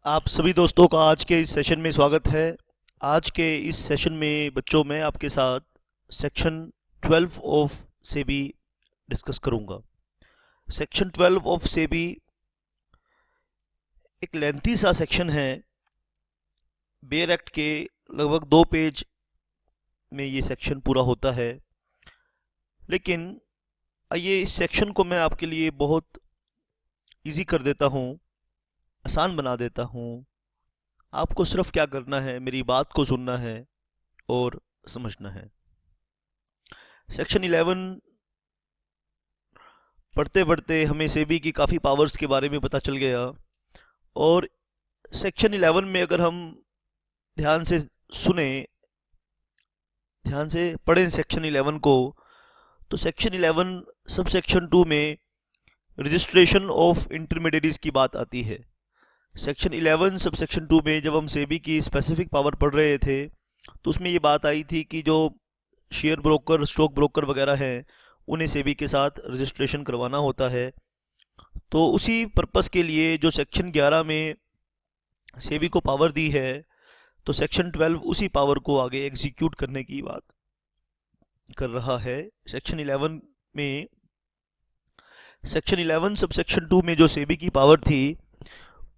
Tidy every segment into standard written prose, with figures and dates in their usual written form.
आप सभी दोस्तों का आज के इस सेशन में स्वागत है। आज के इस सेशन में बच्चों मैं आपके साथ सेक्शन 12 ऑफ सेबी डिस्कस करूंगा। सेक्शन 12 ऑफ सेबी एक लेंथी सा सेक्शन है। बेयर एक्ट के लगभग 2 पेज में ये सेक्शन पूरा होता है, लेकिन ये इस सेक्शन को मैं आपके लिए बहुत इजी कर देता हूँ, आसान बना देता हूँ। आपको सिर्फ क्या करना है, मेरी बात को सुनना है और समझना है। सेक्शन 11 पढ़ते पढ़ते हमें सेबी की काफ़ी पावर्स के बारे में पता चल गया, और सेक्शन 11 में अगर हम ध्यान से सुने, ध्यान से पढ़ें सेक्शन 11 को, तो सेक्शन 11 सब सेक्शन 2 में रजिस्ट्रेशन ऑफ इंटरमीडियरीज की बात आती है। सेक्शन 11 सब सेक्शन 2 में जब हम सेबी की स्पेसिफिक पावर पढ़ रहे थे तो उसमें ये बात आई थी कि जो शेयर ब्रोकर, स्टॉक ब्रोकर वगैरह हैं, उन्हें सेबी के साथ रजिस्ट्रेशन करवाना होता है। तो उसी पर्पस के लिए जो सेक्शन 11 में सेबी को पावर दी है, तो सेक्शन 12 उसी पावर को आगे एग्जीक्यूट करने की बात कर रहा है। सेक्शन 11 में, सेक्शन 11 सब सेक्शन 2 में जो सेबी की पावर थी,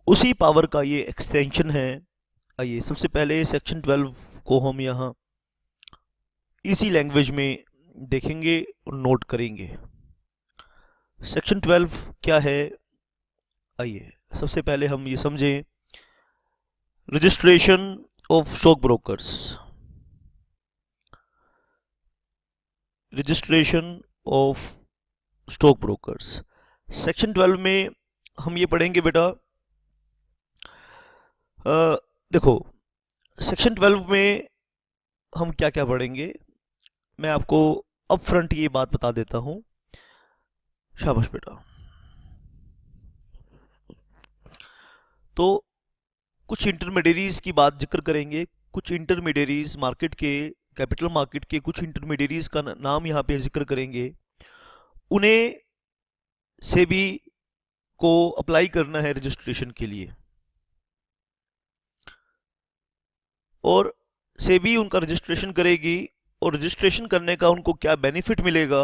उसी पावर का ये एक्सटेंशन है। आइए सबसे पहले सेक्शन 12 को हम यहाँ इसी लैंग्वेज में देखेंगे और नोट करेंगे। सेक्शन 12 क्या है, आइए सबसे पहले हम ये समझें। Registration of stock brokers, registration of stock brokers. Section 12 में हम ये पढ़ेंगे बेटा, देखो सेक्शन 12 में हम क्या क्या पढ़ेंगे, मैं आपको अप फ्रंट ये बात बता देता हूँ। शाबाश बेटा। तो कुछ इंटरमीडियरीज की बात जिक्र करेंगे। कुछ इंटरमीडियरीज मार्केट के, कैपिटल मार्केट के कुछ इंटरमीडियरीज का नाम यहाँ पे जिक्र करेंगे। उन्हें सेबी को अप्लाई करना है रजिस्ट्रेशन के लिए, और सेबी उनका रजिस्ट्रेशन करेगी, और रजिस्ट्रेशन करने का उनको क्या बेनिफिट मिलेगा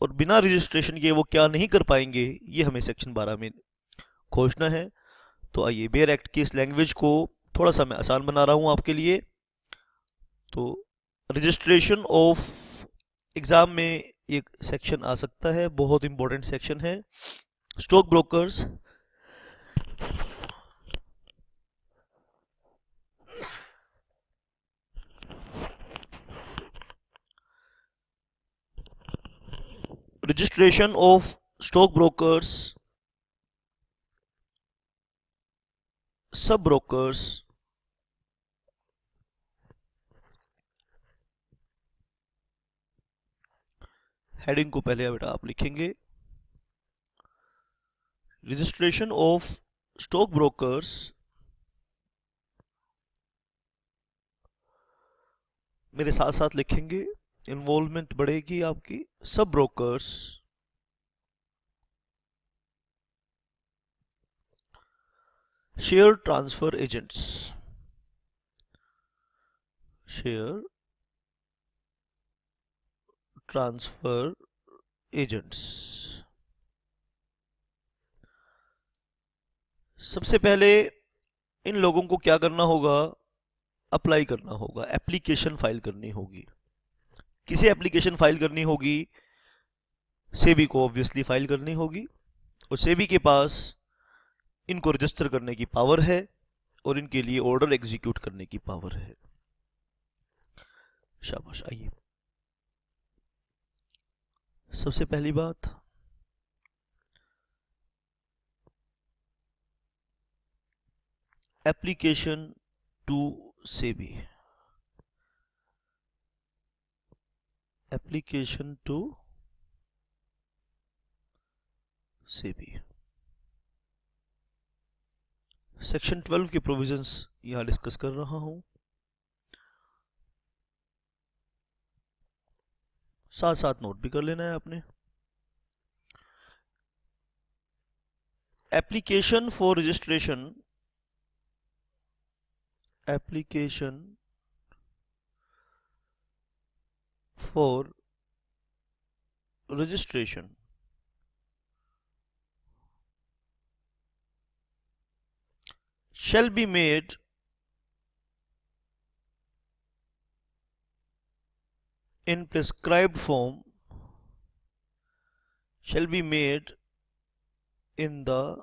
और बिना रजिस्ट्रेशन के वो क्या नहीं कर पाएंगे, ये हमें सेक्शन 12 में खोजना है। तो आइए बेयर एक्ट की इस लैंग्वेज को थोड़ा सा मैं आसान बना रहा हूँ आपके लिए। तो रजिस्ट्रेशन ऑफ, एग्ज़ाम में एक सेक्शन आ सकता है, बहुत इंपॉर्टेंट सेक्शन है। Stock brokers, registration of stock brokers, सब ब्रोकर्स, हेडिंग को पहले बेटा आप लिखेंगे। रजिस्ट्रेशन ऑफ स्टॉक ब्रोकर्स, मेरे साथ साथ लिखेंगे, इन्वॉल्वमेंट बढ़ेगी आपकी। सब brokers, share transfer agents, share transfer agents. सबसे पहले इन लोगों को क्या करना होगा, अप्लाई करना होगा, एप्लीकेशन फाइल करनी होगी। किसे एप्लीकेशन फाइल करनी होगी? सेबी को ऑब्वियसली फाइल करनी होगी, और सेबी के पास इनको रजिस्टर करने की पावर है और इनके लिए ऑर्डर एग्जीक्यूट करने की पावर है। शाबाश। आइए सबसे पहली बात, application to SEBI, application to SEBI. Section 12 के प्रोविजंस यहां डिस्कस कर रहा हूं, साथ साथ नोट भी कर लेना है आपने। Application for registration application for registration shall be made in prescribed form, shall be made in the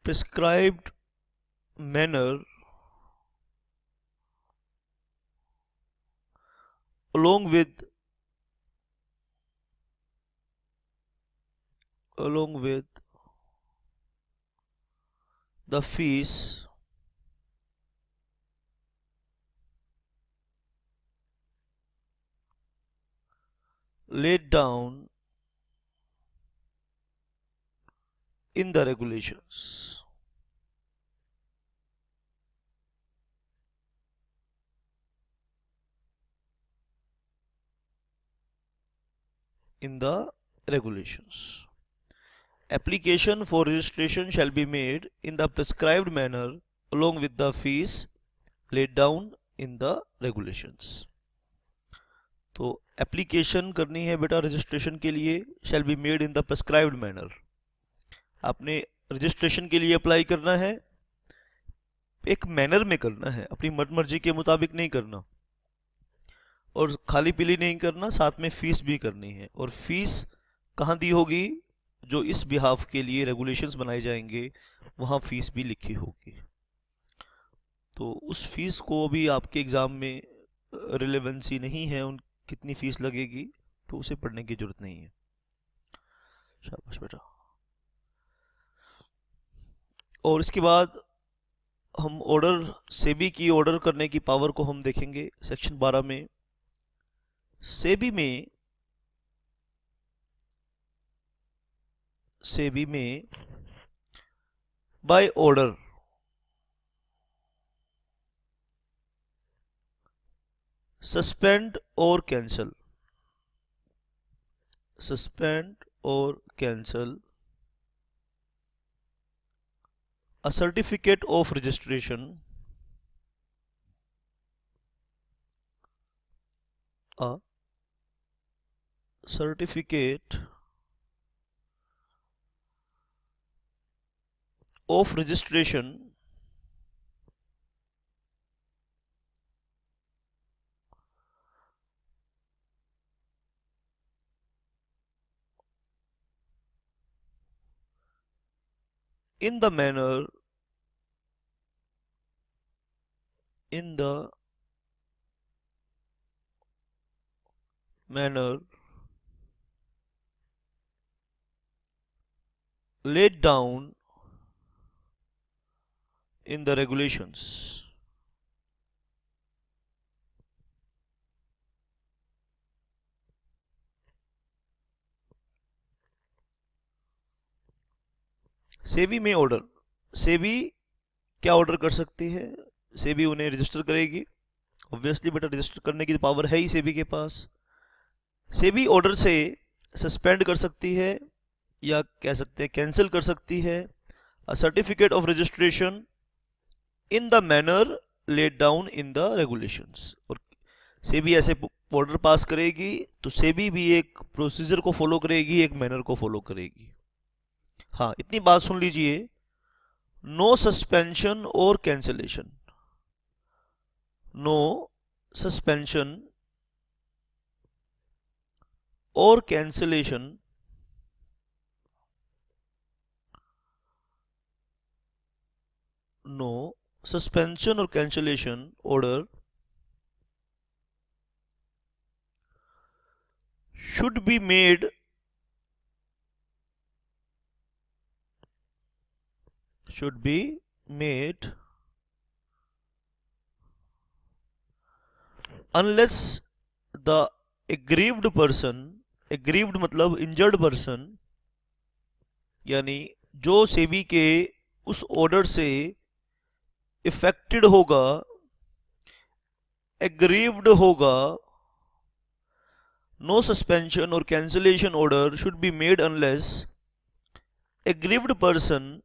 prescribed manner along with the fees laid down in the regulations. In the regulations. Application for registration shall be made in the prescribed manner along with the fees laid down in the regulations. तो application करनी है बेटा registration के लिए, शैल be made in the prescribed manner. आपने registration के लिए apply करना है, एक मैनर में करना है, अपनी मर्जी के मुताबिक नहीं करना, और खाली पीली नहीं करना, साथ में फीस भी करनी है. और फीस कहाँ दी होगी? जो इस बिहाफ के लिए रेगुलेशंस बनाए जाएंगे वहाँ फीस भी लिखी होगी. तो उस फीस को भी आपके एग्ज़ाम में रिलेवेंसी नहीं है, उन कितनी फीस लगेगी, तो उसे पढ़ने की जरूरत नहीं है. शाबाश बेटा. और इसके बाद हम ऑर्डर सेबी की ऑर्डर करने की पावर को हम देखेंगे सेक्शन 12 में. सेबी में बाय ऑर्डर सस्पेंड और cancel a certificate of registration, a certificate of registration in the manner laid down in the regulations. SEBI में ऑर्डर, सेबी क्या ऑर्डर कर सकती है? सेबी उन्हें रजिस्टर करेगी. ऑब्वियसली बेटा रजिस्टर करने की पावर है ही सेबी के पास. सेबी ऑर्डर से सस्पेंड कर सकती है या कह सकते हैं कैंसिल कर सकती है a certificate of registration in the manner laid down in the regulations. और सेबी ऐसे ऑर्डर पास करेगी तो सेबी भी एक प्रोसीजर को फॉलो करेगी, एक मैनर को फॉलो करेगी. हाँ, इतनी बात सुन लीजिए, नो सस्पेंशन और कैंसिलेशन, नो सस्पेंशन और कैंसिलेशन नो सस्पेंशन और cancellation order should be made unless the aggrieved person, aggrieved मतलब injured person, यानी जो सेबी के उस ऑर्डर से इफेक्टेड होगा, एग्रीव्ड होगा. नो सस्पेंशन और cancellation order should be made unless aggrieved person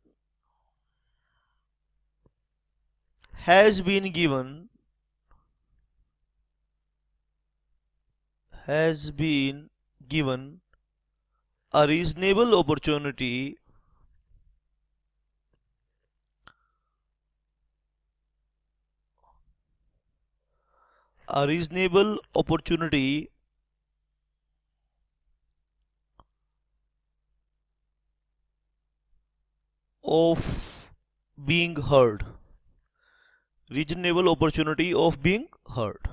has been given a reasonable opportunity of being heard. Reasonable opportunity of being heard.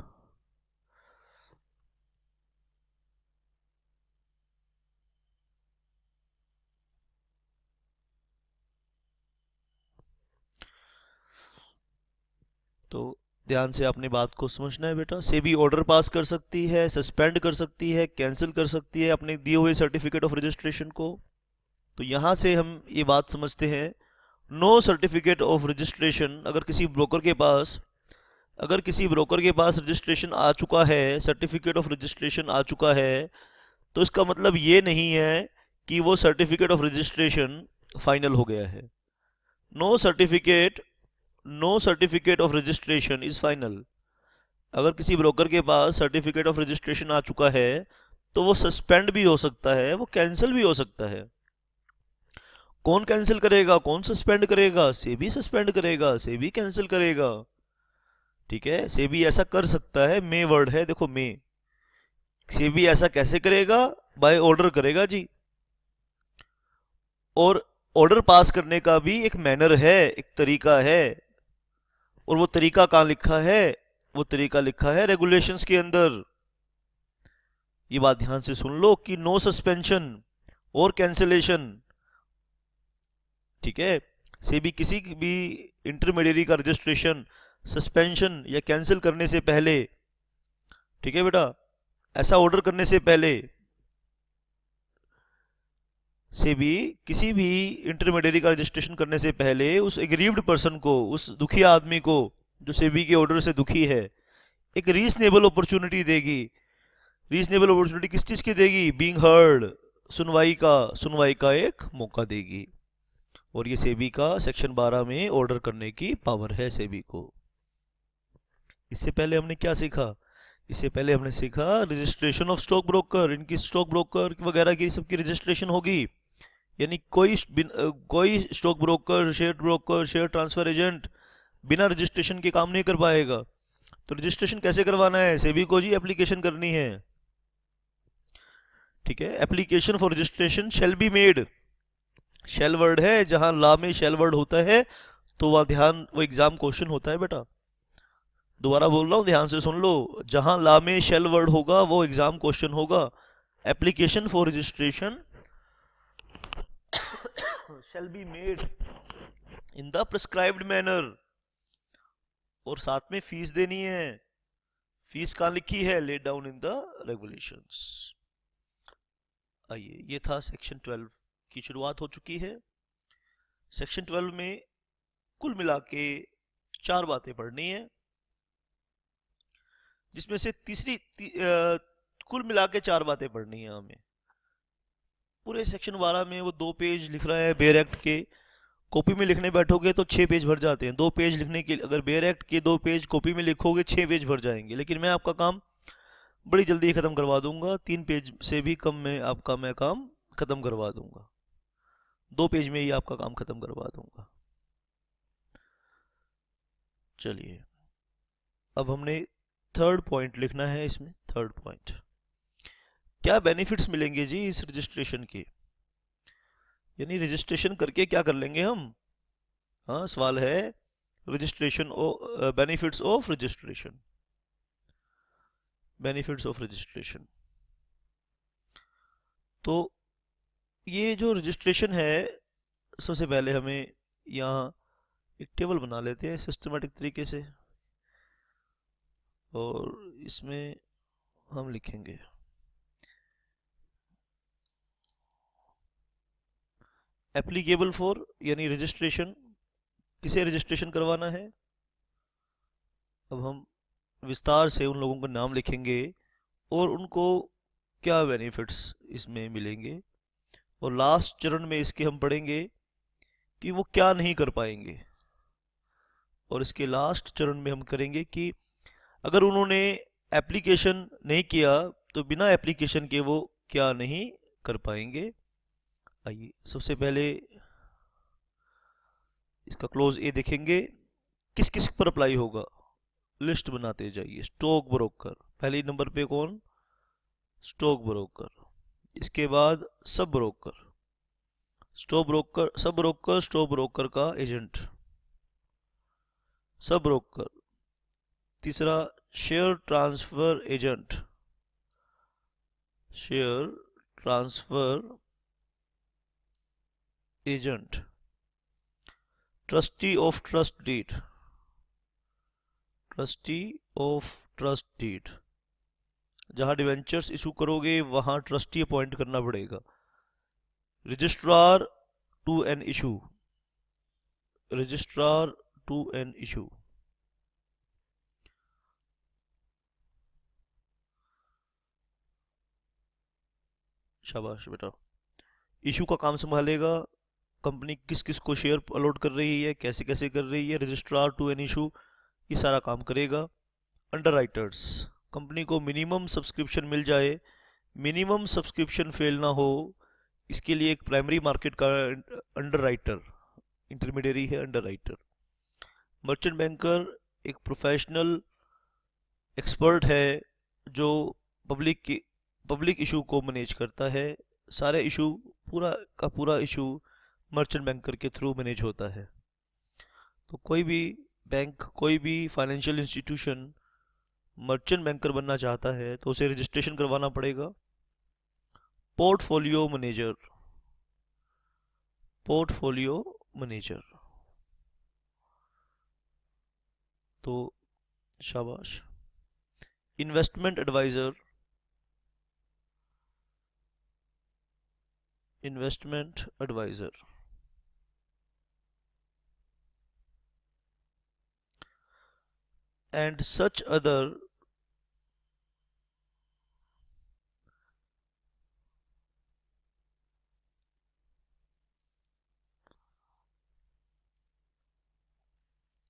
तो ध्यान से अपनी बात को समझना है बेटा। सेबी ऑर्डर पास कर सकती है, सस्पेंड कर सकती है, कैंसिल कर सकती है अपने दिए हुए सर्टिफिकेट ऑफ रजिस्ट्रेशन को। तो यहाँ से हम ये बात समझते हैं, नो सर्टिफिकेट ऑफ रजिस्ट्रेशन अगर किसी ब्रोकर के पास रजिस्ट्रेशन आ चुका है, सर्टिफिकेट ऑफ रजिस्ट्रेशन आ चुका है, तो इसका मतलब ये नहीं है कि वो सर्टिफिकेट ऑफ रजिस्ट्रेशन फाइनल हो गया है। No certificate of registration is final. अगर किसी ब्रोकर के पास सर्टिफिकेट ऑफ रजिस्ट्रेशन आ चुका है तो वो सस्पेंड भी हो सकता है, वो कैंसिल भी हो सकता है। कौन कैंसिल करेगा, कौन सस्पेंड करेगा? सेबी सस्पेंड करेगा, सेबी कैंसिल करेगा। ठीक है, सेबी ऐसा कर सकता है, मे वर्ड है, देखो मे। सेबी ऐसा कैसे करेगा? बाय ऑर्डर करेगा जी। और ऑर्डर पास करने का भी एक मैनर है, एक तरीका है। और वो तरीका कहाँ लिखा है? वो तरीका लिखा है रेगुलेशंस के अंदर। ये बात ध्यान से सुन लो कि नो सस्पेंशन और कैंसिलेशन, ठीक है, सेबी किसी भी इंटरमीडियरी का रजिस्ट्रेशन सस्पेंशन या कैंसिल करने से पहले, ठीक है बेटा, ऐसा ऑर्डर करने से पहले सेबी किसी भी इंटरमीडियरी का रजिस्ट्रेशन करने से पहले उस एग्रीव्ड पर्सन को, उस दुखी आदमी को जो सेबी के ऑर्डर से दुखी है, एक रीजनेबल अपॉर्चुनिटी देगी। रीजनेबल अपॉर्चुनिटी किस चीज की देगी? बीइंग हर्ड, सुनवाई का एक मौका देगी। और ये सेबी का सेक्शन 12 में ऑर्डर करने की पावर है सेबी को। इससे पहले हमने क्या सीखा? इससे पहले हमने सीखा रजिस्ट्रेशन ऑफ स्टॉक ब्रोकर, इनकी स्टॉक ब्रोकर वगैरह की सबकी रजिस्ट्रेशन होगी। यानी कोई stock broker, share transfer agent बिना रजिस्ट्रेशन के काम नहीं कर पाएगा। तो रजिस्ट्रेशन कैसे करवाना है? सेबी को जी एप्लीकेशन करनी है। ठीक है, application for registration shall be made. Shall word है, जहां ला में शैल वर्ड होता है तो वो एग्जाम क्वेश्चन होता है बेटा। दोबारा बोल रहा हूं, ध्यान से सुन लो। जहां ला में शैल वर्ड होगा वो एग्जाम क्वेश्चन होगा। Application for registration shall be made in the prescribed manner। और साथ में फीस देनी है। फीस कहां लिखी है? Laid down in the regulations. आइए, ये था सेक्शन 12 की शुरुआत हो चुकी है। सेक्शन 12 में कुल मिला के 4 बातें पढ़नी है, जिसमें से कुल मिला के 4 बातें पढ़नी है हमें। पूरे सेक्शन 12 में वो 2 पेज लिख रहा है बेयर एक्ट के। कॉपी में लिखने बैठोगे तो 6 पेज भर जाते हैं। 2 पेज लिखने के, अगर बेयर एक्ट के 2 पेज कॉपी में लिखोगे 6 पेज भर जाएंगे। लेकिन मैं आपका काम बड़ी जल्दी खत्म करवा दूंगा। 3 पेज से भी कम में आपका मैं काम खत्म करवा दूंगा। 2 पेज में ही आपका काम खत्म करवा दूंगा। चलिए, अब हमने 3rd पॉइंट लिखना है इसमें। 3rd पॉइंट, क्या बेनिफिट्स मिलेंगे जी इस रजिस्ट्रेशन के? यानी रजिस्ट्रेशन करके क्या कर लेंगे हम? हाँ, सवाल है registration benefits of registration. Benefits of registration, तो ये जो रजिस्ट्रेशन है, सबसे पहले हमें यहाँ एक टेबल बना लेते हैं सिस्टमेटिक तरीके से, और इसमें हम लिखेंगे एप्लीकेबल फॉर, यानी रजिस्ट्रेशन, किसे रजिस्ट्रेशन करवाना है। अब हम विस्तार से उन लोगों के नाम लिखेंगे और उनको क्या बेनिफिट्स इसमें मिलेंगे, और लास्ट चरण में इसके हम पढ़ेंगे कि वो क्या नहीं कर पाएंगे, और इसके लास्ट चरण में हम करेंगे कि अगर उन्होंने एप्लीकेशन नहीं किया तो बिना एप्लीकेशन के वो क्या नहीं कर पाएंगे। आइए सबसे पहले इसका क्लोज ए देखेंगे, किस किस पर अप्लाई होगा, लिस्ट बनाते जाइए। स्टॉक ब्रोकर, पहले नंबर पे कौन, स्टॉक ब्रोकर। इसके बाद sub broker, stock broker, sub broker, stock broker का एजेंट, सब ब्रोकर। तीसरा share transfer agent, share transfer agent. Trustee of trust deed, trustee of trust deed, जहां डिवेंचर्स इशू करोगे वहां ट्रस्टी अपॉइंट करना पड़ेगा। Registrar to an issue, registrar to an issue. शाबाश बेटा। Issue का काम संभालेगा, कंपनी किस किस को शेयर अलॉट कर रही है, कैसे कैसे कर रही है, रजिस्ट्रार टू एन इशू, ये सारा काम करेगा। अंडरराइटर्स, कंपनी को मिनिमम सब्सक्रिप्शन मिल जाए, मिनिमम सब्सक्रिप्शन फेल ना हो, इसके लिए एक प्राइमरी मार्केट का अंडरराइटर, इंटरमीडियरी है अंडरराइटर। मर्चेंट बैंकर एक प्रोफेशनल एक्सपर्ट है जो पब्लिक इशू को मैनेज करता है। सारे इशू, पूरा का पूरा इशू मर्चेंट बैंकर के थ्रू मैनेज होता है। तो कोई भी बैंक, कोई भी फाइनेंशियल इंस्टीट्यूशन मर्चेंट बैंकर बनना चाहता है तो उसे रजिस्ट्रेशन करवाना पड़ेगा। पोर्टफोलियो मैनेजर, पोर्टफोलियो मैनेजर, तो शाबाश। Investment adviser, investment adviser. And such other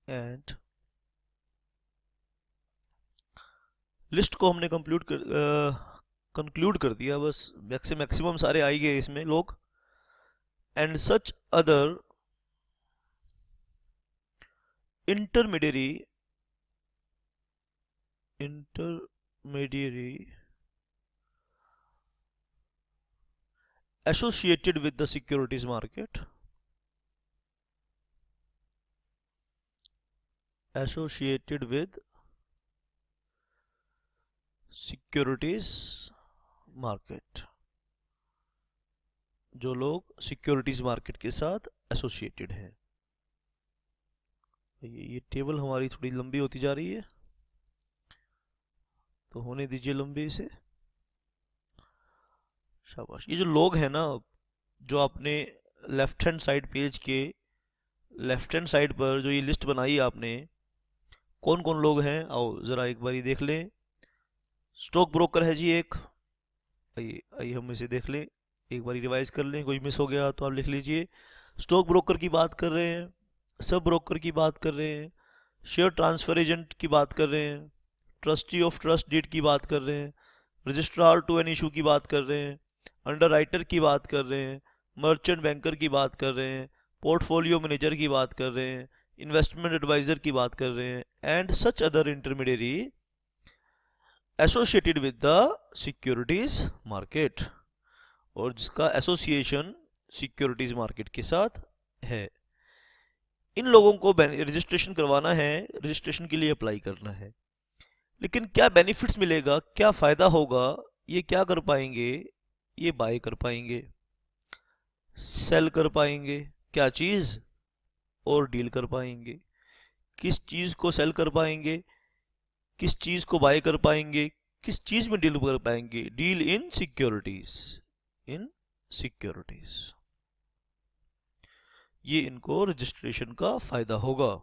and list को हमने कंक्लूड कर दिया, बस मैक्सिमम सारे आई गए इसमें लोग। And such other intermediary, intermediary associated with the securities market, associated with securities market, जो लोग सिक्योरिटीज मार्केट के साथ एसोसिएटेड हैं। ये टेबल हमारी थोड़ी लंबी होती जा रही है, तो होने दीजिए लंबी इसे। शाबाश। ये जो लोग हैं ना, जो आपने लेफ्ट हैंड साइड पेज के लेफ्ट हैंड साइड पर जो ये लिस्ट बनाई आपने, कौन कौन लोग हैं, आओ ज़रा एक बारी देख लें। स्टॉक ब्रोकर है जी एक, आइए आइए हम इसे देख लें, एक बार रिवाइज कर लें, कोई मिस हो गया तो आप लिख लीजिए। स्टॉक ब्रोकर की बात कर रहे हैं, सब ब्रोकर की बात कर रहे हैं, शेयर ट्रांसफर एजेंट की बात कर रहे हैं, ट्रस्टी ऑफ ट्रस्ट डीड की बात कर रहे हैं, रजिस्ट्रार टू एन इशू की बात कर रहे हैं, अंडरराइटर की बात कर रहे हैं, मर्चेंट बैंकर की बात कर रहे हैं, पोर्टफोलियो मैनेजर की बात कर रहे हैं, इन्वेस्टमेंट एडवाइजर की बात कर रहे हैं, and such other intermediary associated with the securities market, और जिसका एसोसिएशन सिक्योरिटीज मार्केट के साथ है। इन लोगों को रजिस्ट्रेशन करवाना है, रजिस्ट्रेशन के लिए अप्लाई करना है। लेकिन क्या बेनिफिट्स मिलेगा, क्या फ़ायदा होगा, ये क्या कर पाएंगे, ये बाय कर पाएंगे, सेल कर पाएंगे, क्या चीज़, और डील कर पाएंगे। किस चीज़ को सेल कर पाएंगे, किस चीज़ को बाय कर पाएंगे, किस चीज़ में डील कर पाएंगे, deal in securities, in securities. ये इनको रजिस्ट्रेशन का फायदा होगा।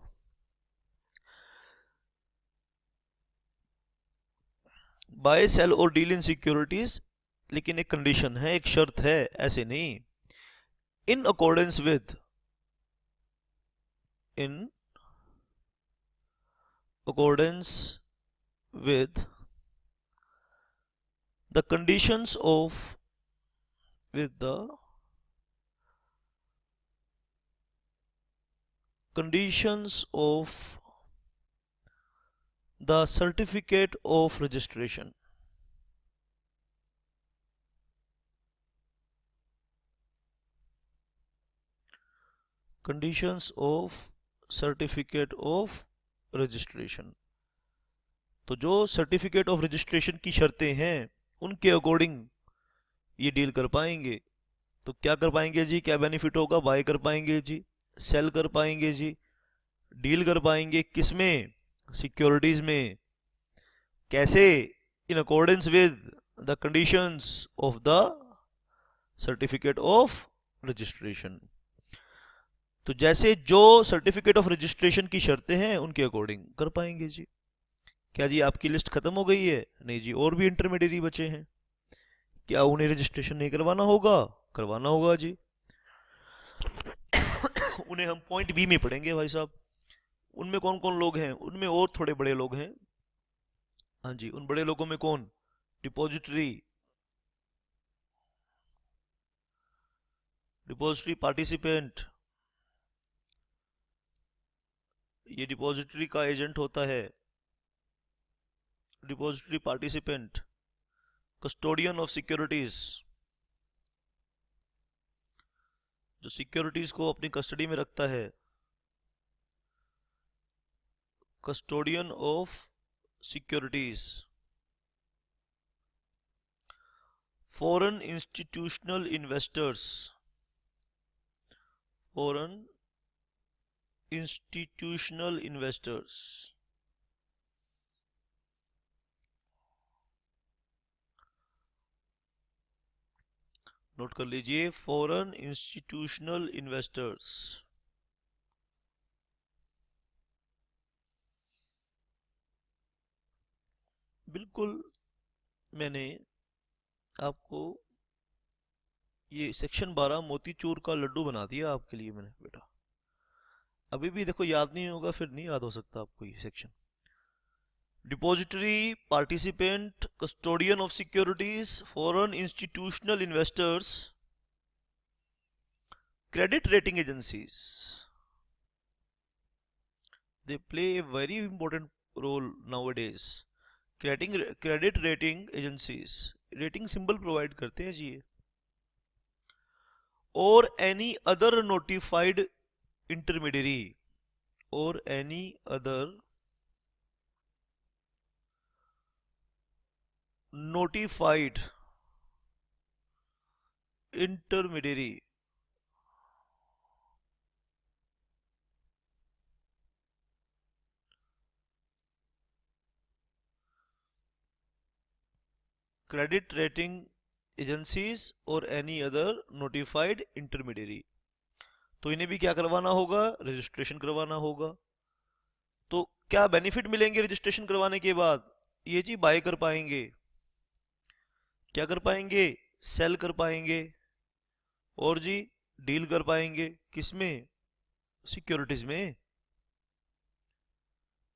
बाय सेल और डील इन सिक्योरिटीज, लेकिन एक कंडीशन है, एक शर्त है, ऐसे नहीं। in accordance with in accordance with the conditions of with the conditions of the certificate of registration. Conditions of certificate of registration. तो जो सर्टिफिकेट ऑफ रजिस्ट्रेशन की शर्तें हैं उनके अकॉर्डिंग ये डील कर पाएंगे। तो क्या कर पाएंगे जी, क्या बेनिफिट होगा, बाय कर पाएंगे जी, सेल कर पाएंगे जी, डील कर पाएंगे किसमें, सिक्योरिटीज में। कैसे, in accordance with the conditions of the certificate of registration. तो जैसे जो सर्टिफिकेट ऑफ रजिस्ट्रेशन की शर्तें हैं उनके अकॉर्डिंग कर पाएंगे जी। क्या जी आपकी लिस्ट खत्म हो गई है? नहीं जी, और भी इंटरमीडिएरी बचे हैं। क्या उन्हें रजिस्ट्रेशन नहीं करवाना होगा? करवाना होगा जी। उन्हें हम पॉइंट बी में पढ़ेंगे भाई साहब। उनमें कौन कौन लोग हैं? उनमें और थोड़े बड़े लोग हैं। हाँ जी, उन बड़े लोगों में कौन? डिपॉजिटरी, डिपॉजिटरी पार्टिसिपेंट, ये डिपॉजिटरी का एजेंट होता है। Depository participant, custodian of securities, जो सिक्योरिटीज को अपनी कस्टडी में रखता है, custodian of securities. Foreign institutional investors, foreign institutional investors, note कर लीजिए, फॉरेन इंस्टीट्यूशनल इन्वेस्टर्स। बिल्कुल, मैंने आपको ये सेक्शन 12 मोतीचूर का लड्डू बना दिया आपके लिए मैंने बेटा। अभी भी देखो याद नहीं होगा, फिर नहीं याद हो सकता आपको ये section. Depository participant, custodian of securities, foreign institutional investors, credit rating agencies, they play a very important role nowadays। credit rating agencies rating symbol provide करते हैं जी ये। और एनी अदर नोटिफाइड इंटरमीडियरी, और any other notified intermediary, credit rating agencies और any other notified intermediary. तो इन्हें भी क्या करवाना होगा? रजिस्ट्रेशन करवाना होगा। तो क्या बेनिफिट मिलेंगे रजिस्ट्रेशन करवाने के बाद? ये जी बाय कर पाएंगे, क्या कर पाएंगे? सेल कर पाएंगे, और जी डील कर पाएंगे किसमें? सिक्योरिटीज में,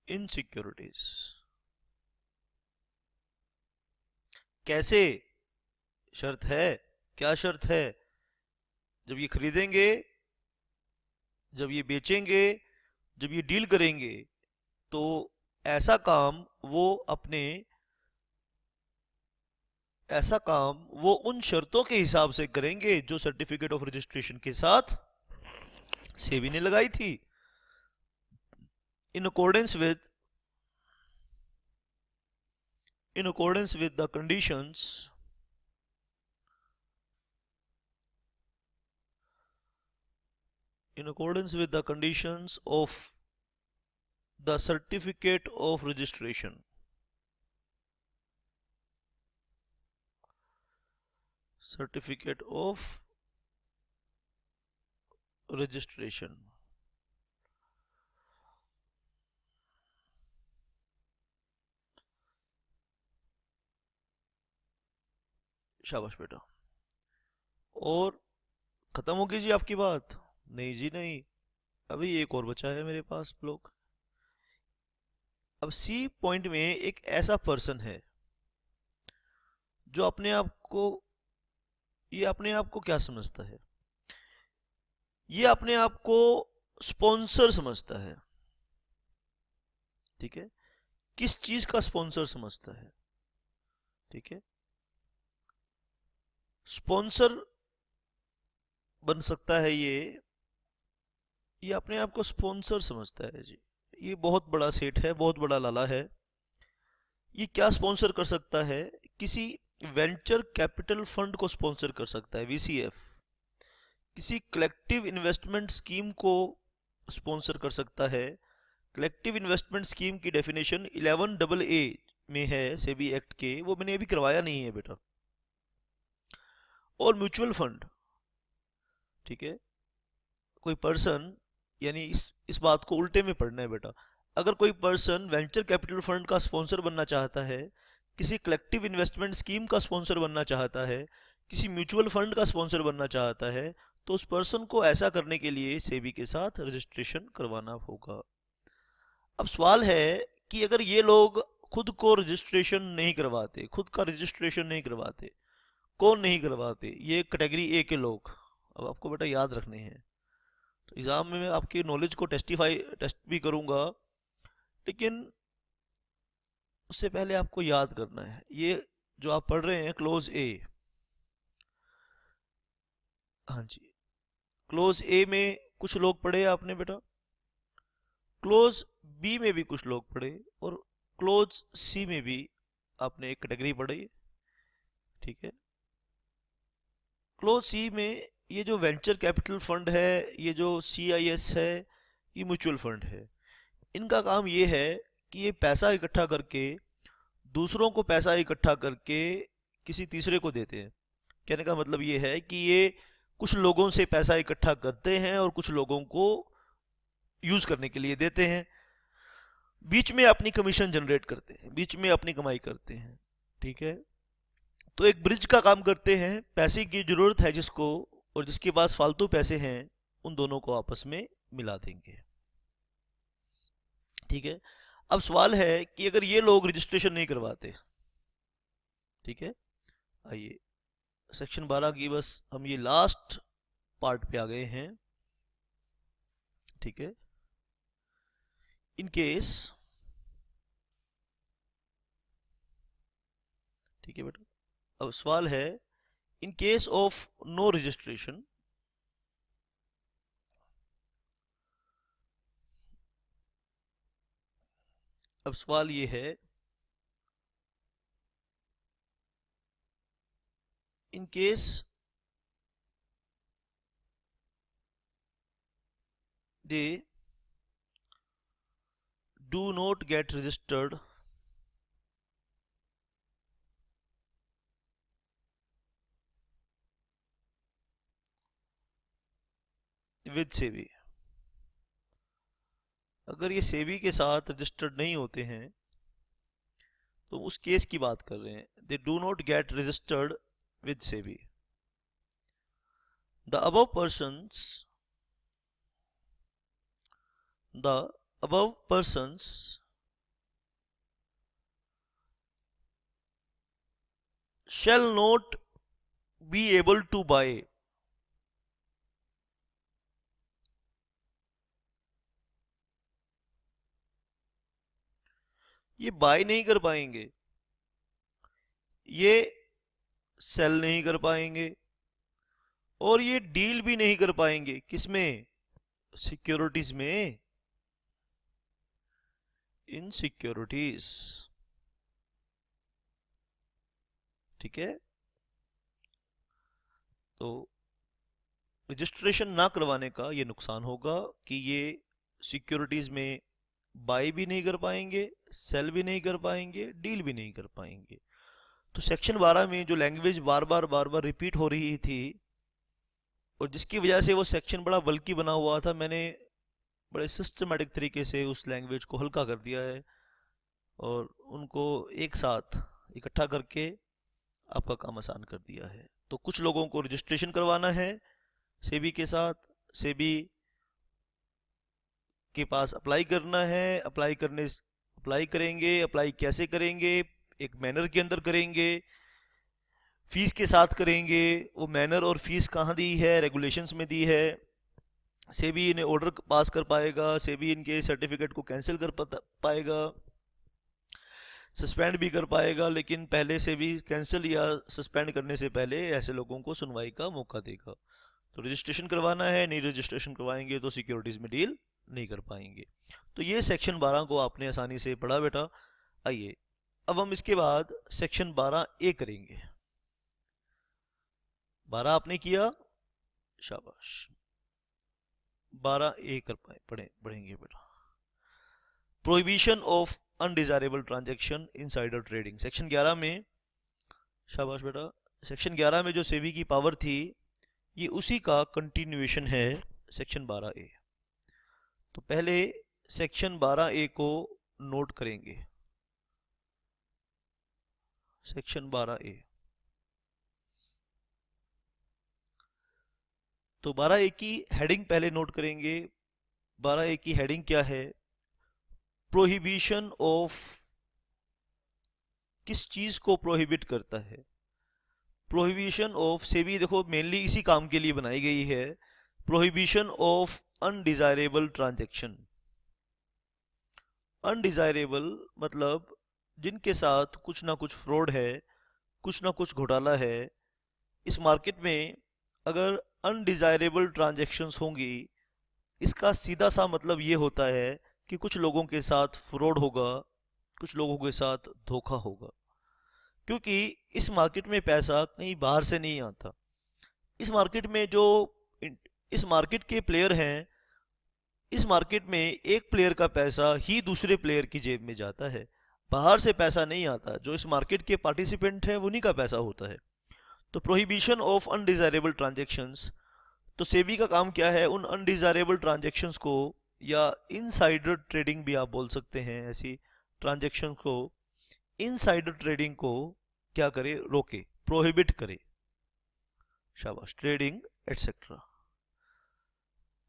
इन सिक्योरिटीज। कैसे? शर्त है। क्या शर्त है? जब ये खरीदेंगे, जब ये बेचेंगे, जब ये डील करेंगे, तो ऐसा काम वो अपने ऐसा काम वो उन शर्तों के हिसाब से करेंगे जो सर्टिफिकेट ऑफ रजिस्ट्रेशन के साथ सेबी ने लगाई थी। In accordance with the conditions in accordance with the conditions of the certificate of registration, certificate of registration। शाबाश बेटा। और खत्म हो गई जी आपकी बात? नहीं जी नहीं, अभी एक और बचा है मेरे पास ब्लॉक। अब सी पॉइंट में एक ऐसा पर्सन है जो अपने आप को, ये अपने आप को क्या समझता है? ये अपने आप को स्पॉन्सर समझता है। ठीक है, किस चीज का स्पॉन्सर समझता है? ठीक है, स्पॉन्सर बन सकता है ये अपने आप को स्पॉन्सर समझता है जी। ये बहुत बड़ा सेठ है, बहुत बड़ा लाला है। ये क्या स्पॉन्सर कर सकता है? किसी वेंचर कैपिटल फंड को स्पॉन्सर कर सकता है, वीसीएफ। किसी कलेक्टिव इन्वेस्टमेंट स्कीम को स्पॉन्सर कर सकता है। कलेक्टिव इन्वेस्टमेंट स्कीम की डेफिनेशन 11AA में है सेबी एक्ट के, वो मैंने अभी करवाया नहीं है बेटा। और म्यूचुअल फंड, ठीक है, कोई पर्सन, यानी इस बात को उल्टे में पढ़ना है बेटा। अगर कोई पर्सन वेंचर कैपिटल फंड का स्पॉन्सर बनना चाहता है, किसी कलेक्टिव इन्वेस्टमेंट स्कीम का स्पॉन्सर बनना चाहता है, किसी म्यूचुअल फंड का स्पॉन्सर बनना चाहता है, तो उस पर्सन को ऐसा करने के लिए सेबी के साथ रजिस्ट्रेशन करवाना होगा। अब सवाल है कि अगर ये लोग खुद को रजिस्ट्रेशन नहीं करवाते, खुद का रजिस्ट्रेशन नहीं करवाते, कौन नहीं करवाते? ये कैटेगरी ए के लोग। अब आपको बेटा याद रखने हैं, तो एग्जाम में मैं आपकी नॉलेज को टेस्ट भी करूंगा, लेकिन उससे पहले आपको याद करना है। ये जो आप पढ़ रहे हैं क्लोज ए, हाँ जी, क्लोज ए में कुछ लोग पढ़े आपने बेटा, क्लोज बी में भी कुछ लोग पढ़े, और क्लोज सी में भी आपने एक कैटेगरी पढ़ी है। ठीक है, क्लोज सी में ये जो वेंचर कैपिटल फंड है, ये जो CIS है, ये म्यूचुअल फंड है। इनका काम ये है कि ये पैसा इकट्ठा करके, दूसरों को पैसा इकट्ठा करके किसी तीसरे को देते हैं। कहने का मतलब ये है कि ये कुछ लोगों से पैसा इकट्ठा करते हैं और कुछ लोगों को यूज करने के लिए देते हैं, बीच में अपनी कमीशन जनरेट करते हैं, बीच में अपनी कमाई करते हैं। ठीक है, तो एक ब्रिज का काम करते हैं, पैसे की जरूरत है जिसको और जिसके पास फालतू पैसे हैं, उन दोनों को आपस में मिला देंगे। ठीक है, अब सवाल है कि अगर ये लोग रजिस्ट्रेशन नहीं करवाते, ठीक है, आइए सेक्शन 12 की बस हम ये लास्ट पार्ट पे आ गए हैं। ठीक है, इन केस, ठीक है बेटा, अब सवाल है in case of no registration, अब सवाल ये है in case they do not get registered with SEBI, अगर ये सेबी के साथ रजिस्टर्ड नहीं होते हैं, तो उस केस की बात कर रहे हैं। They do not get registered with SEBI, the above persons, the above persons shall not be able to buy, ये बाय नहीं कर पाएंगे, ये सेल नहीं कर पाएंगे, और ये डील भी नहीं कर पाएंगे। किसमें? सिक्योरिटीज में, इन सिक्योरिटीज। ठीक है, तो रजिस्ट्रेशन ना करवाने का ये नुकसान होगा कि ये सिक्योरिटीज में बाय भी नहीं कर पाएंगे, सेल भी नहीं कर पाएंगे, डील भी नहीं कर पाएंगे। तो सेक्शन 12 में जो लैंग्वेज बार बार रिपीट हो रही थी, और जिसकी वजह से वो सेक्शन बड़ा बल्कि बना हुआ था, मैंने बड़े सिस्टमेटिक तरीके से उस लैंग्वेज को हल्का कर दिया है और उनको एक साथ इकट्ठा करके आपका काम आसान कर दिया है। तो कुछ लोगों को रजिस्ट्रेशन करवाना है, सेबी के साथ, सेबी के पास अप्लाई करना है, अप्लाई करेंगे, अप्लाई कैसे करेंगे, एक मैनर के अंदर करेंगे, फीस के साथ करेंगे। वो मैनर और फीस कहाँ दी है, रेगुलेशंस में दी है। सेबी इन्हें ऑर्डर पास कर पाएगा, सेबी इनके सर्टिफिकेट को कैंसिल कर पाएगा, सस्पेंड भी कर पाएगा, लेकिन पहले से भी कैंसिल या सस्पेंड करने से पहले ऐसे लोगों को सुनवाई का मौका देगा। तो रजिस्ट्रेशन करवाना है, नहीं रजिस्ट्रेशन करवाएंगे तो सिक्योरिटीज में डील नहीं कर पाएंगे। तो ये सेक्शन 12 को आपने आसानी से पढ़ा बेटा। आइए अब हम इसके बाद सेक्शन 12A करेंगे। 12 आपने किया, शाबाश। 12A कर पाए, पढ़ेंगे बेटा। Prohibition of undesirable transaction insider trading, section 11 में, शाबाश बेटा, सेक्शन 11 में जो सेबी की पावर थी ये उसी का कंटिन्यूएशन है सेक्शन 12A। तो पहले सेक्शन 12A को नोट करेंगे। सेक्शन 12A, तो 12A की हेडिंग पहले नोट करेंगे। 12A की हेडिंग क्या है? प्रोहिबिशन ऑफ, किस चीज को प्रोहिबिट करता है? प्रोहिबिशन ऑफ, सेबी देखो मेनली इसी काम के लिए बनाई गई है, prohibition of undesirable transaction. Undesirable मतलब जिनके साथ कुछ ना कुछ फ्रॉड है, कुछ ना कुछ घोटाला है। इस मार्केट में अगर अनडिजायरेबल ट्रांजैक्शंस होंगी, इसका सीधा सा मतलब ये होता है कि कुछ लोगों के साथ फ्रॉड होगा, कुछ लोगों के साथ धोखा होगा। क्योंकि इस मार्केट में पैसा कहीं बाहर से नहीं आता। इस मार्केट में जो इस मार्केट के प्लेयर हैं, इस मार्केट में एक प्लेयर का पैसा ही दूसरे प्लेयर की जेब में जाता है, बाहर से पैसा नहीं आता। जो इस मार्केट के पार्टिसिपेंट हैं उन्हीं का पैसा होता है। तो प्रोहिबिशन ऑफ अनडिजायरेबल ट्रांजैक्शंस, तो सेबी का काम क्या है? उन अनडिजायरेबल ट्रांजैक्शंस को, या इनसाइडर ट्रेडिंग भी आप बोल सकते हैं, ऐसी ट्रांजैक्शन को, इनसाइडर ट्रेडिंग को क्या करे? रोके, प्रोहिबिट करे, शाबाश, ट्रेडिंग एटसेट्रा।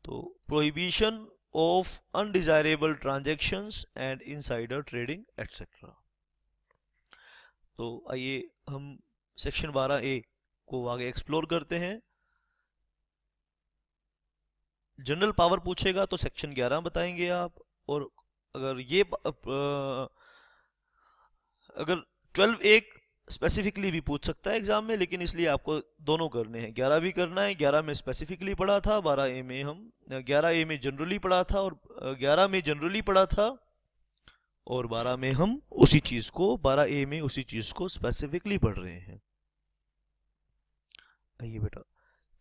तो prohibition of undesirable transactions and insider trading etcetera. तो आइए हम सेक्शन 12A को आगे एक्सप्लोर करते हैं। जनरल पावर पूछेगा तो सेक्शन 11 बताएंगे आप, और अगर ये अगर 12A स्पेसिफिकली भी पूछ सकता है एग्जाम में, लेकिन इसलिए आपको दोनों करने हैं, 11 भी करना है। 11 में स्पेसिफिकली पढ़ा था, 12A में हम 11A में जनरली पढ़ा था, और 11 में जनरली पढ़ा था, और 12 में हम उसी चीज को, 12A में उसी चीज को स्पेसिफिकली पढ़ रहे हैं। आइए बेटा,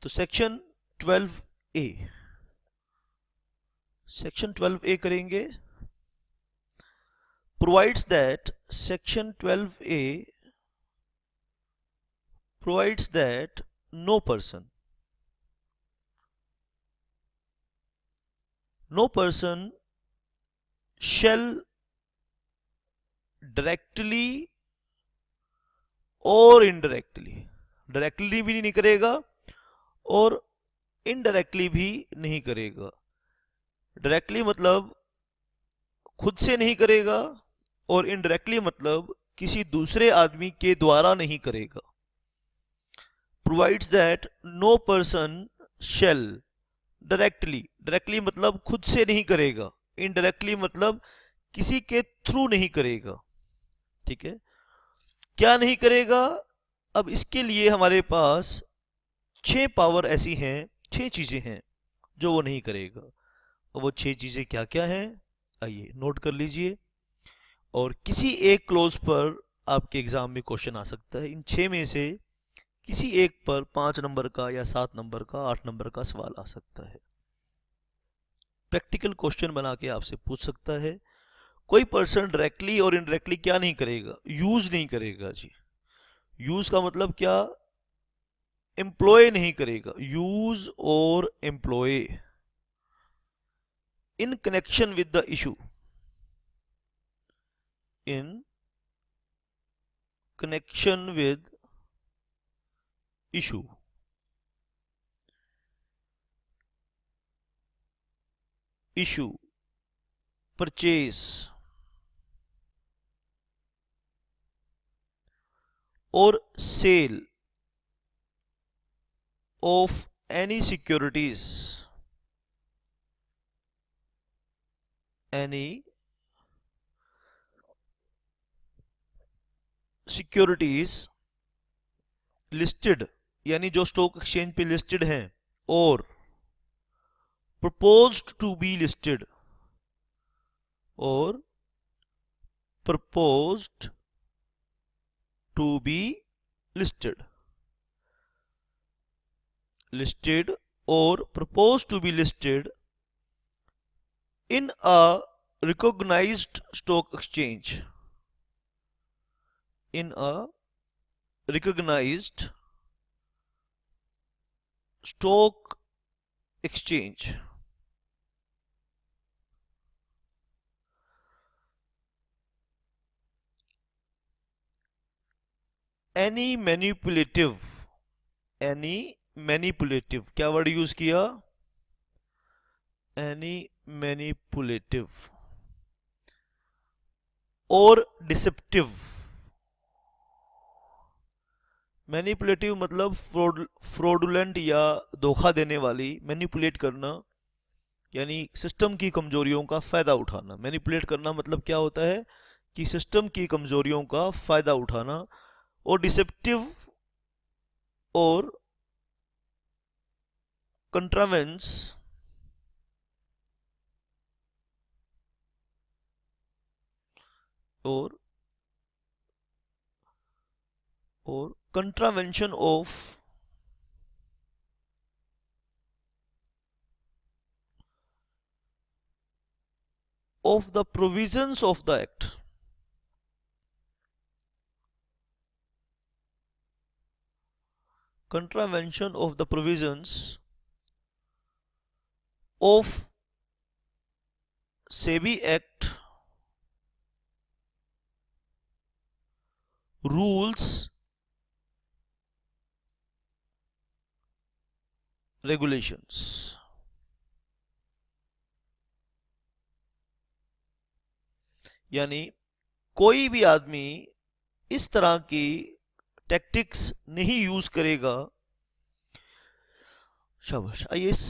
तो सेक्शन 12A, सेक्शन 12A करेंगे। Provides that, section 12A provides that no person shall directly or indirectly, directly भी नहीं करेगा और इनडायरेक्टली भी नहीं करेगा। डायरेक्टली मतलब खुद से नहीं करेगा, और इनडायरेक्टली मतलब किसी दूसरे आदमी के द्वारा नहीं करेगा। Provides that no person shall, directly मतलब खुद से नहीं करेगा, इनडायरेक्टली मतलब किसी के थ्रू नहीं करेगा। ठीक है, क्या नहीं करेगा? अब इसके लिए हमारे पास 6 पावर ऐसी हैं, 6 चीजें हैं जो वो नहीं करेगा। और वो 6 चीजें क्या क्या हैं, आइए नोट कर लीजिए। और किसी एक क्लोज पर आपके एग्जाम में क्वेश्चन आ सकता है। इन 6 में से किसी एक पर 5 नंबर का या 7 नंबर का, 8 नंबर का सवाल आ सकता है। प्रैक्टिकल क्वेश्चन बना के आपसे पूछ सकता है। कोई पर्सन डायरेक्टली और इनडायरेक्टली क्या नहीं करेगा? यूज नहीं करेगा जी। यूज का मतलब क्या? एम्प्लॉय नहीं करेगा। यूज और employ in connection with the issue, in connection with issue. issue, purchase or sale of any securities, any securities listed, यानी जो स्टॉक एक्सचेंज पे लिस्टेड हैं, और proposed to be listed, और proposed to be listed, listed or proposed to be listed in a recognized stock exchange, in a recognized stock exchange. Any manipulative, any manipulative, क्या word use किया? any manipulative और deceptive. Manipulative मतलब fraudulent या धोखा देने वाली. Manipulate करना यानी सिस्टम की कमजोरियों का फायदा उठाना. मैनिपुलेट करना मतलब क्या होता है कि सिस्टम की कमजोरियों का फायदा उठाना. और डिसेप्टिव और कंट्रावेंस और contravention of the provisions of the act. Contravention of the provisions of SEBI Act, rules, regulations. यानी कोई भी आदमी इस तरह की टैक्टिक्स नहीं यूज करेगा. शाबाश. आइए इस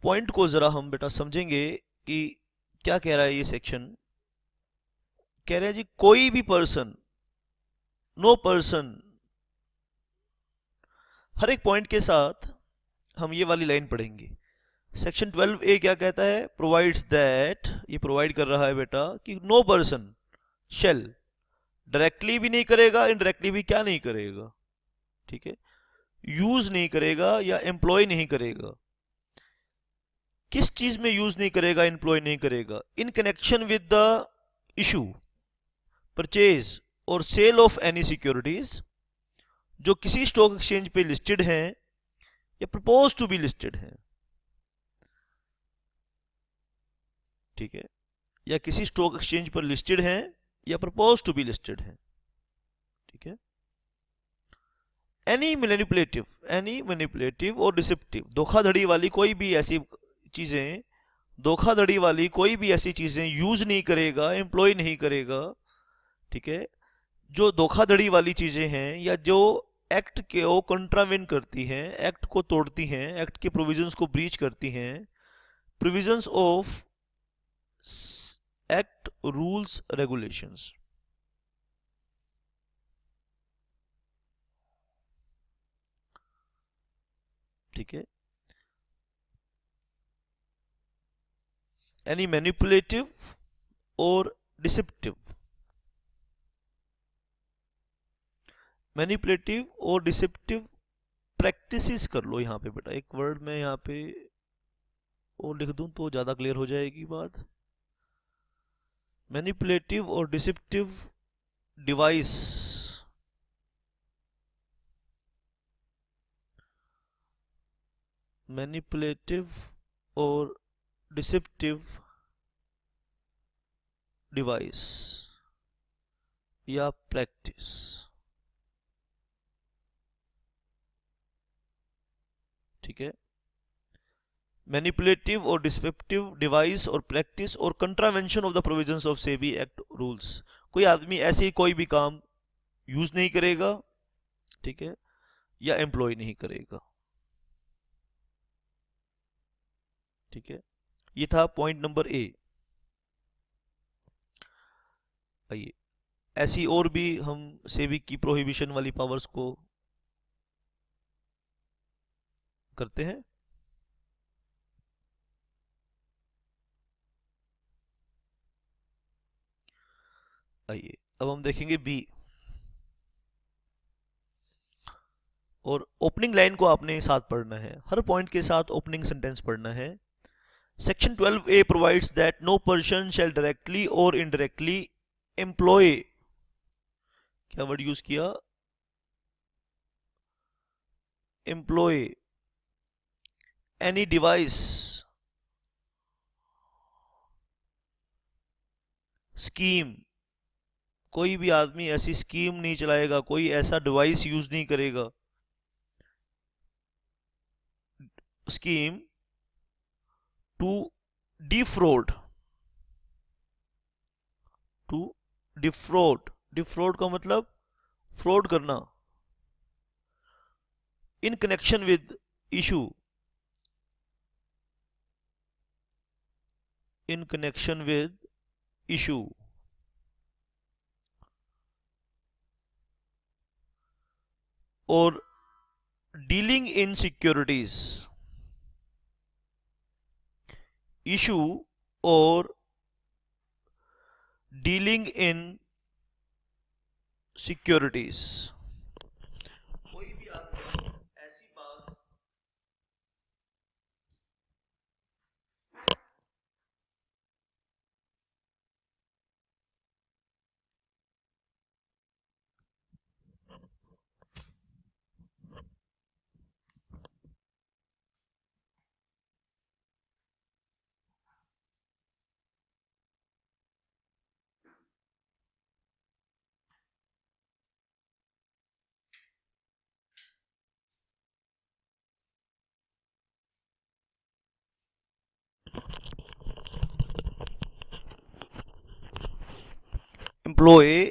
पॉइंट को जरा हम बेटा समझेंगे कि क्या कह रहा है ये सेक्शन. कह रहा है जी कोई भी पर्सन, नो पर्सन. हर एक पॉइंट के साथ हम ये वाली लाइन पढ़ेंगे. सेक्शन 12A क्या कहता है? प्रोवाइड्स दैट, ये प्रोवाइड कर रहा है बेटा कि नो पर्सन शेल, डायरेक्टली भी नहीं करेगा, इनडायरेक्टली भी क्या नहीं करेगा, ठीक है, यूज नहीं करेगा या एम्प्लॉय नहीं करेगा. किस चीज में यूज नहीं करेगा, एम्प्लॉय नहीं करेगा? इन connection with the issue, purchase और सेल ऑफ एनी सिक्योरिटीज जो किसी स्टॉक एक्सचेंज पे लिस्टेड हैं या प्रपोज टू बी लिस्टेड हैं, ठीक है, या किसी स्टॉक एक्सचेंज पर लिस्टेड हैं या प्रपोज टू बी लिस्टेड हैं, ठीक है. एनी मैनिपुलेटिव और डिसेप्टिव, धोखाधड़ी वाली कोई भी ऐसी चीजें, धोखाधड़ी वाली कोई भी ऐसी चीजें यूज नहीं करेगा, एम्प्लॉय नहीं करेगा, ठीक है. जो धोखाधड़ी वाली चीजें हैं या जो एक्ट को कंट्रावेन करती हैं, एक्ट को तोड़ती हैं, एक्ट के प्रोविजंस को ब्रीच करती हैं, provisions of act, rules, regulations, ठीक है. एनी मैनिपुलेटिव और डिसेप्टिव, मैनिपुलेटिव और डिसेप्टिव प्रैक्टिसेस कर लो. यहां पे बेटा एक वर्ड मैं यहां पे और लिख दूं तो ज्यादा क्लियर हो जाएगी बात. मैनिपुलेटिव और डिसेप्टिव डिवाइस, मैनिपुलेटिव और डिसेप्टिव डिवाइस या प्रैक्टिस, ठीक है. मैनिपुलेटिव और डिस्पेप्टिव डिवाइस और प्रैक्टिस और contravention of the provisions of SEBI act rules. कोई आदमी ऐसे ही कोई भी काम यूज नहीं करेगा, ठीक है, या एम्प्लॉय नहीं करेगा, ठीक है। ये था पॉइंट नंबर ए। आइए ऐसी और भी हम सेबी की प्रोहिबिशन वाली पावर्स को करते हैं। आइए अब हम देखेंगे बी, और ओपनिंग लाइन को आपने साथ पढ़ना है, हर पॉइंट के साथ ओपनिंग सेंटेंस पढ़ना है। Section 12A provides that no person shall directly और इनडायरेक्टली एम्प्लॉय, क्या वर्ड यूज किया, एम्प्लॉय एनी डिवाइस, स्कीम, कोई भी आदमी ऐसी स्कीम नहीं चलाएगा, कोई ऐसा डिवाइस यूज नहीं करेगा, scheme to defraud, to defraud, defraud का मतलब फ्रॉड करना, in connection with issue, in connection with issue, और डीलिंग इन सिक्योरिटीज, इशू और डीलिंग इन सिक्योरिटीज। कोई भी आदमी ऐसी बात एम्प्लॉय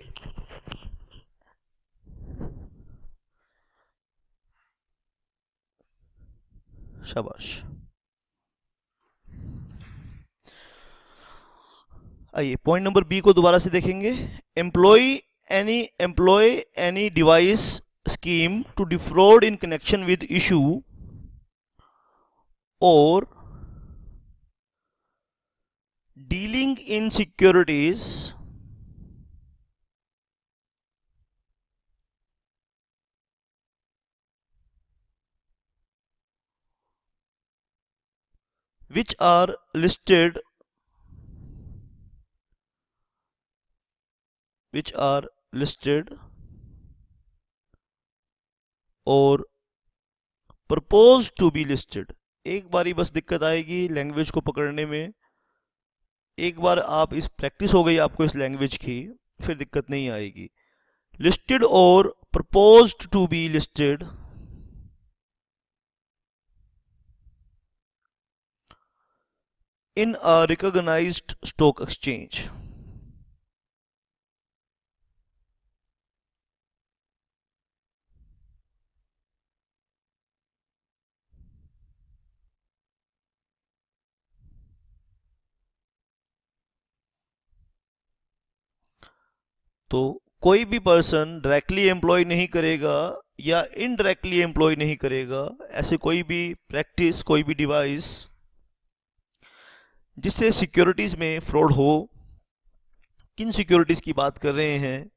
शाबाश। आइए पॉइंट नंबर बी को दोबारा से देखेंगे। Employ any device scheme to defraud in connection with issue और dealing in securities which are listed, which are listed और प्रपोज टू बी लिस्टेड। एक बारी बस दिक्कत आएगी लैंग्वेज को पकड़ने में, एक बार आप इस प्रैक्टिस हो गई आपको इस लैंग्वेज की, फिर दिक्कत नहीं आएगी। लिस्टेड और proposed to be listed in a recognized stock exchange। तो कोई भी पर्सन डायरेक्टली एम्प्लॉय नहीं करेगा या इनडायरेक्टली एम्प्लॉय नहीं करेगा ऐसे कोई भी प्रैक्टिस, कोई भी डिवाइस जिससे सिक्योरिटीज में फ्रॉड हो। किन सिक्योरिटीज की बात कर रहे हैं?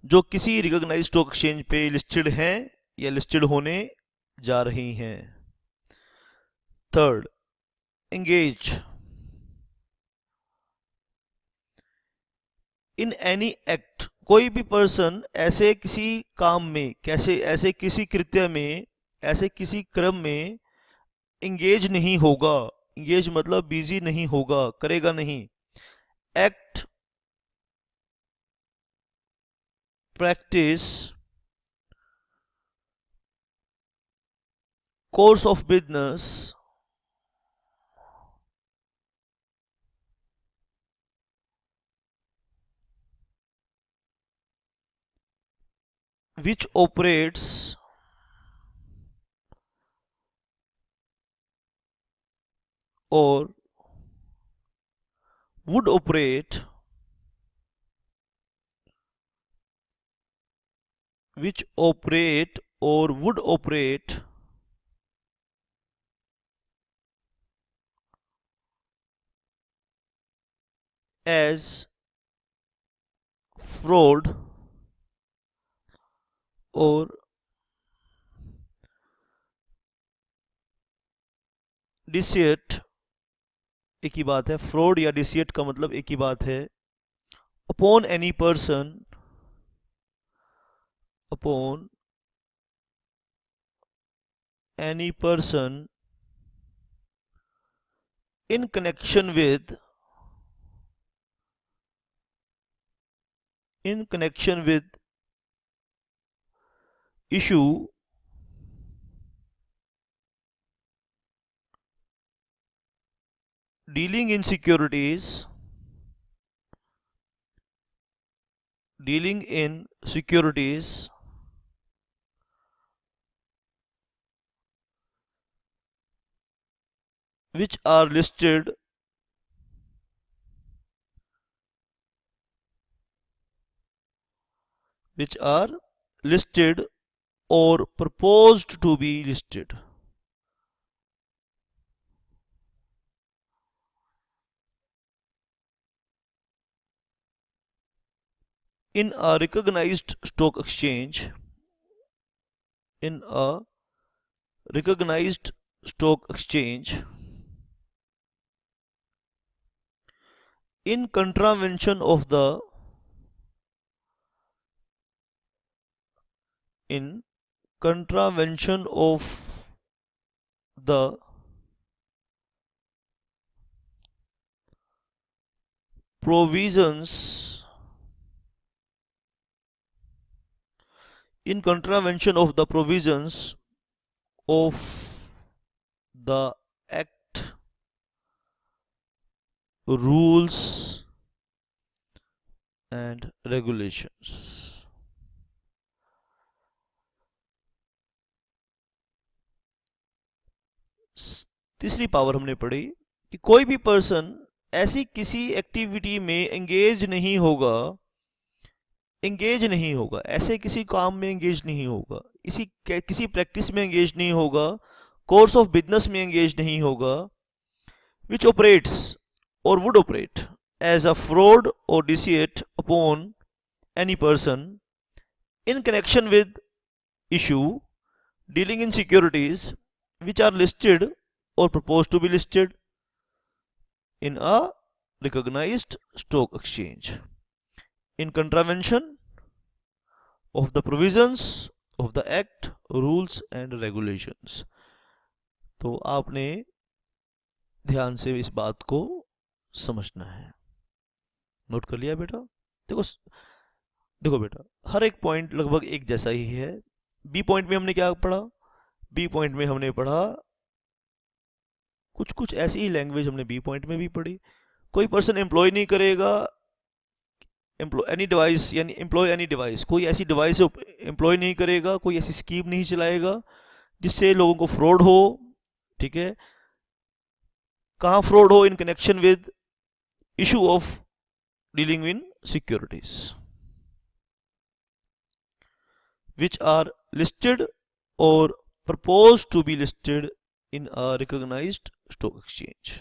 जो किसी रिकॉग्नाइज्ड स्टॉक एक्सचेंज पे लिस्टेड हैं या लिस्टेड होने जा रही हैं। Third, engage in any act, कोई भी पर्सन ऐसे किसी काम में, कैसे ऐसे किसी कृत्य में, ऐसे किसी क्रम में एंगेज नहीं होगा। एंगेज मतलब बिजी नहीं होगा, करेगा नहीं। Act, practice, course of business which operates or would operate which operate or would operate as fraud or deceit, एक ही बात है, फ्रॉड या डिसिएट का मतलब एक ही बात है, upon any person, upon any person in connection with issue dealing in securities which are listed or proposed to be listed in a recognized stock exchange in contravention of the provisions of the act, rules and regulations. तीसरी power हमने पढ़ी कि कोई भी person ऐसी किसी activity में engage नहीं होगा, ऐसे किसी काम में एंगेज नहीं होगा, किसी प्रैक्टिस में एंगेज नहीं होगा, कोर्स ऑफ बिजनेस में एंगेज नहीं होगा, which operates or would operate as a fraud or deceit upon any person in connection with issue dealing in securities which are listed or proposed to be listed in a recognized stock exchange in contravention of the provisions of the act, rules and regulations. तो आपने ध्यान से इस बात को समझना है। Note कर लिया बेटा? देखो बेटा, हर एक पॉइंट लगभग एक जैसा ही है। बी पॉइंट में हमने क्या पढ़ा? बी पॉइंट में हमने पढ़ा कुछ ऐसी ही लैंग्वेज हमने बी पॉइंट में भी पढ़ी। कोई पर्सन एम्प्लॉय नहीं करेगा एनी डिवाइस, यानी एम्प्लॉय एनी डिवाइस, कोई ऐसी डिवाइस एम्प्लॉय नहीं करेगा, कोई ऐसी स्कीम नहीं चलाएगा जिससे लोगों को फ्रॉड हो। ठीक है, कहाँ फ्रॉड हो? इन connection with issue of dealing in securities which are listed or proposed to be listed in a recognized stock exchange.